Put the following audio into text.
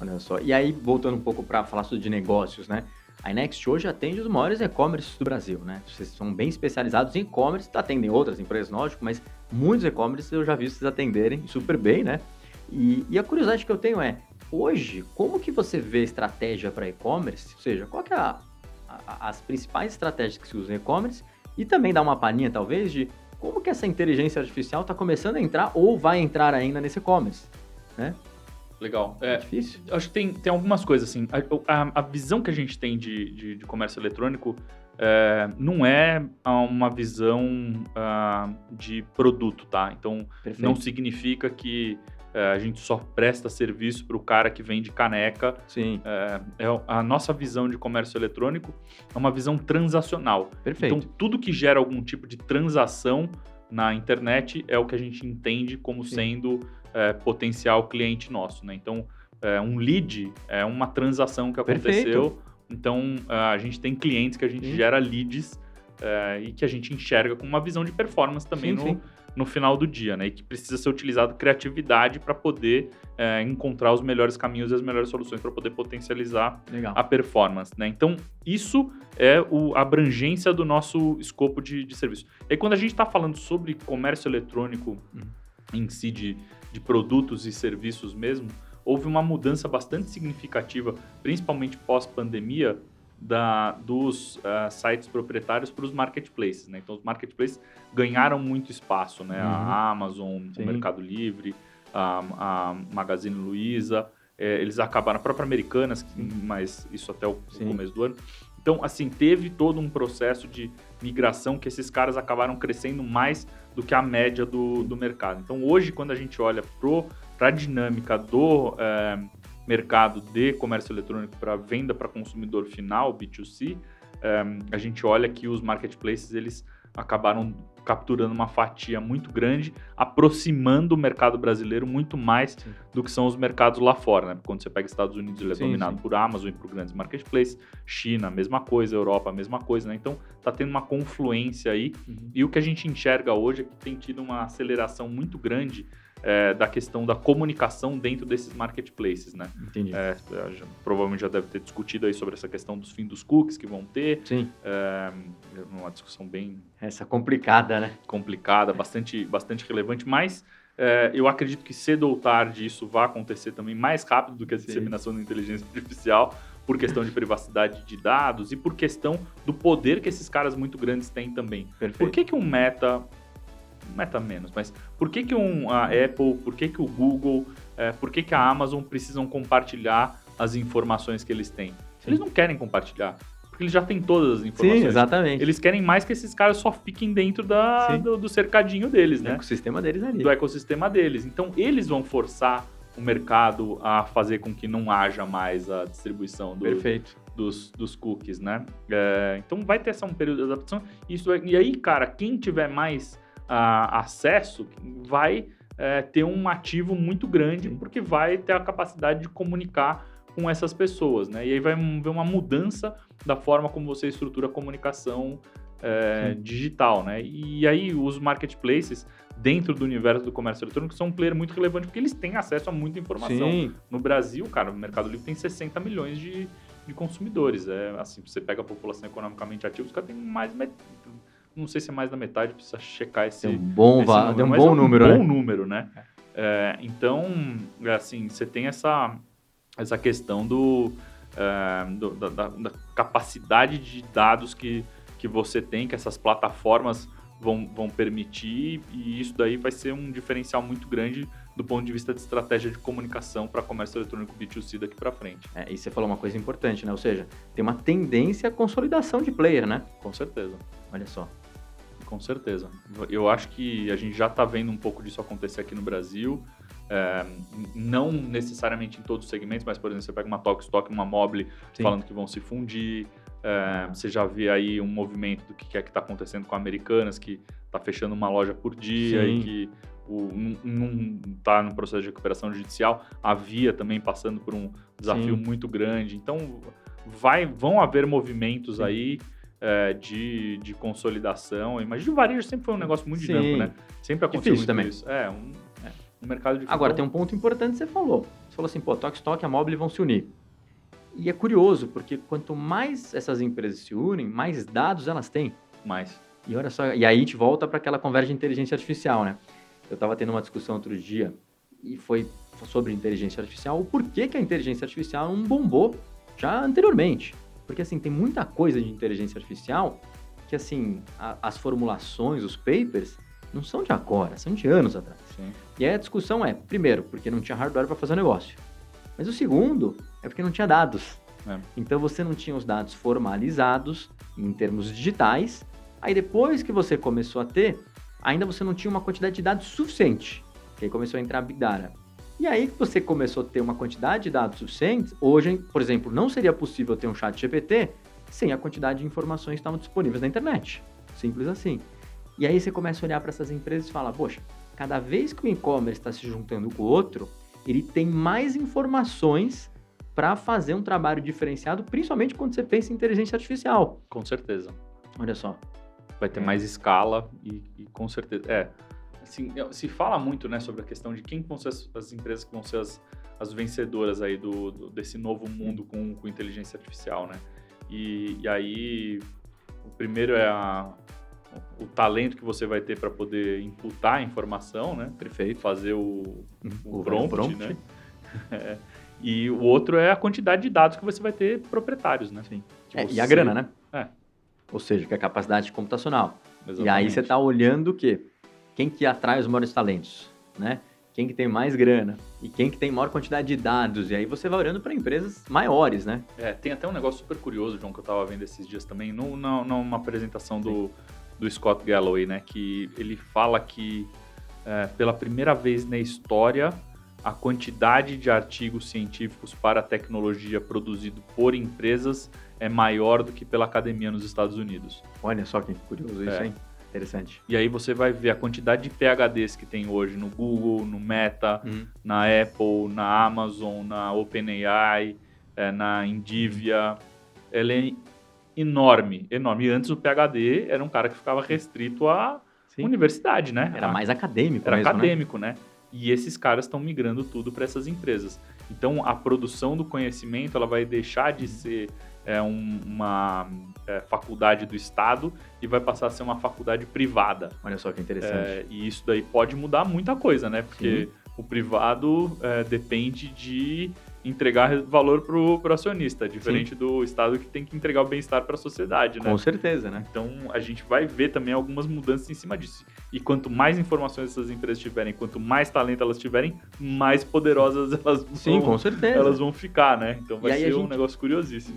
Olha só. E aí, voltando um pouco para falar sobre de negócios, né? A iNext hoje atende os maiores e-commerces do Brasil, né? Vocês são bem especializados em e-commerce, atendem outras empresas, lógico, mas muitos e-commerces eu já vi vocês atenderem super bem, né? E a curiosidade que eu tenho é, hoje, como que você vê estratégia para e-commerce? Ou seja, qual que é as principais estratégias que se usam em e-commerce? E também dá uma palhinha, talvez, de como que essa inteligência artificial está começando a entrar ou vai entrar ainda nesse e-commerce, né? Legal. É difícil? Acho que tem algumas coisas, assim. A visão que a gente tem de comércio eletrônico não é uma visão de produto, tá? Então, Perfeito. não significa que a gente só presta serviço para o cara que vende caneca. Sim. A nossa visão de comércio eletrônico é uma visão transacional. Perfeito. Então, tudo que gera algum tipo de transação na internet é o que a gente entende como sendo potencial cliente nosso, né? Então, um lead é uma transação que aconteceu. Perfeito. Então, a gente tem clientes que a gente gera leads e que a gente enxerga com uma visão de performance também no final do dia, né? E que precisa ser utilizado criatividade para poder encontrar os melhores caminhos e as melhores soluções para poder potencializar a performance, né? Então, isso é a abrangência do nosso escopo de serviço. E aí, quando a gente está falando sobre comércio eletrônico em si, de produtos e serviços mesmo, houve uma mudança bastante significativa, principalmente pós-pandemia, dos sites proprietários para os marketplaces, né? Então, os marketplaces ganharam muito espaço, né? A Amazon, o Mercado Livre, a Magazine Luiza, eles acabaram, a própria Americanas, mas isso até o começo do ano. Então, assim, teve todo um processo de migração que esses caras acabaram crescendo mais do que a média do mercado. Então, hoje, quando a gente olha para a dinâmica do mercado de comércio eletrônico para venda para consumidor final, B2C, a gente olha que os marketplaces, eles acabaram capturando uma fatia muito grande, aproximando o mercado brasileiro muito mais do que são os mercados lá fora, né? Quando você pega Estados Unidos, ele é dominado por Amazon e por grandes marketplaces, China, a mesma coisa, Europa, a mesma coisa, né? Então, tá tendo uma confluência aí, e o que a gente enxerga hoje é que tem tido uma aceleração muito grande da questão da comunicação dentro desses marketplaces, né? Entendi. Provavelmente já deve ter discutido aí sobre essa questão dos fins dos cookies que vão ter. Sim. Uma discussão bem... Essa complicada, né? Complicada, bastante relevante, mas eu acredito que cedo ou tarde isso vai acontecer também mais rápido do que a disseminação da inteligência artificial, por questão de privacidade de dados e por questão do poder que esses caras muito grandes têm também. Perfeito. Por que um Meta menos, mas por que a Apple, por que o Google, por que a Amazon precisam compartilhar as informações que eles têm? Eles não querem compartilhar, porque eles já têm todas as informações. Sim, exatamente. Eles querem mais que esses caras só fiquem dentro do cercadinho deles, né? Do ecossistema deles ali. Do ecossistema deles. Então, eles vão forçar o mercado a fazer com que não haja mais a distribuição dos cookies, né? Então, vai ter um período de adaptação. E aí, cara, quem tiver mais acesso vai ter um ativo muito grande, porque vai ter a capacidade de comunicar com essas pessoas, né? E aí vai ver uma mudança da forma como você estrutura a comunicação digital, né? E aí os marketplaces dentro do universo do comércio eletrônico são um player muito relevante, porque eles têm acesso a muita informação. Sim. No Brasil, cara, o Mercado Livre tem 60 milhões de consumidores. Assim, você pega a população economicamente ativa, os caras têm mais... Não sei se é mais da metade, precisa checar esse número. Tem um bom número, né? Um bom número, né? Então, assim, você tem essa questão da capacidade de dados que você tem, que essas plataformas vão permitir, e isso daí vai ser um diferencial muito grande do ponto de vista de estratégia de comunicação para comércio eletrônico B2C daqui para frente. E você falou uma coisa importante, né? Ou seja, tem uma tendência à consolidação de player, né? Com certeza. Olha só. Com certeza. Eu acho que a gente já está vendo um pouco disso acontecer aqui no Brasil. Não necessariamente em todos os segmentos, mas, por exemplo, você pega uma Tokstok, uma Mobile, falando que vão se fundir. Você já vê aí um movimento do que é que está acontecendo com a Americanas, que está fechando uma loja por dia e que não está no processo de recuperação judicial. A Via também passando por um desafio muito grande. Então, vão haver movimentos aí de consolidação. Imagina, o varejo sempre foi um negócio muito dinâmico, né? Sempre aconteceu muito também. isso. Um mercado difícil. Agora, tem um ponto importante que você falou. Você falou assim, pô, Tokstok e a Mobile vão se unir. E é curioso, porque quanto mais essas empresas se unem, mais dados elas têm. Mais. E olha só, e aí a gente volta para aquela conversa de inteligência artificial, né? Eu estava tendo uma discussão outro dia e foi sobre inteligência artificial, o porquê que a inteligência artificial não bombou já anteriormente. Porque, assim, tem muita coisa de inteligência artificial que, assim, as formulações, os papers, não são de agora, são de anos atrás. Sim. E aí a discussão é, primeiro, porque não tinha hardware para fazer o negócio. Mas o segundo é porque não tinha dados. Então você não tinha os dados formalizados em termos digitais. Aí depois que você começou a ter, ainda você não tinha uma quantidade de dados suficiente. Que aí começou a entrar a Big Data. E aí que você começou a ter uma quantidade de dados suficientes, hoje, por exemplo, não seria possível ter um chat GPT sem a quantidade de informações que estavam disponíveis na internet. Simples assim. E aí você começa a olhar para essas empresas e fala, poxa, cada vez que o e-commerce está se juntando com o outro, ele tem mais informações para fazer um trabalho diferenciado, principalmente quando você pensa em inteligência artificial. Com certeza. Olha só. Vai ter mais escala e com certeza... Assim, se fala muito, né, sobre a questão de quem vão ser as empresas que vão ser as vencedoras aí desse novo mundo com inteligência artificial, né? E aí, o primeiro é o talento que você vai ter para poder imputar a informação, né? Perfeito. Fazer o prompt, né? E o outro é a quantidade de dados que você vai ter proprietários, né? Sim. E a grana, né? Ou seja, que é a capacidade computacional. Exatamente. E aí você está olhando o quê? Quem que atrai os maiores talentos, né? Quem que tem mais grana e quem que tem maior quantidade de dados. E aí você vai olhando para empresas maiores, né? Tem até um negócio super curioso, João, que eu estava vendo esses dias também, numa apresentação do Scott Galloway, né? Que ele fala que pela primeira vez na história, a quantidade de artigos científicos para a tecnologia produzido por empresas é maior do que pela academia nos Estados Unidos. Olha só que curioso isso, hein? Interessante. E aí você vai ver a quantidade de PhDs que tem hoje no Google, no Meta, na Apple, na Amazon, na OpenAI, na Nvidia. Ela é enorme, enorme. E antes o PhD era um cara que ficava restrito à universidade, né? Era mais acadêmico Era mesmo, acadêmico, né? E esses caras estão migrando tudo para essas empresas. Então, a produção do conhecimento ela vai deixar de ser uma faculdade do Estado e vai passar a ser uma faculdade privada. Olha só que interessante. E isso daí pode mudar muita coisa, né? Porque o privado depende de entregar valor pro acionista, diferente do Estado que tem que entregar o bem-estar para a sociedade, né? Com certeza, né? Então, a gente vai ver também algumas mudanças em cima disso. E quanto mais informações essas empresas tiverem, quanto mais talento elas tiverem, mais poderosas elas com certeza. Elas vão ficar, né? Então vai ser um negócio curiosíssimo.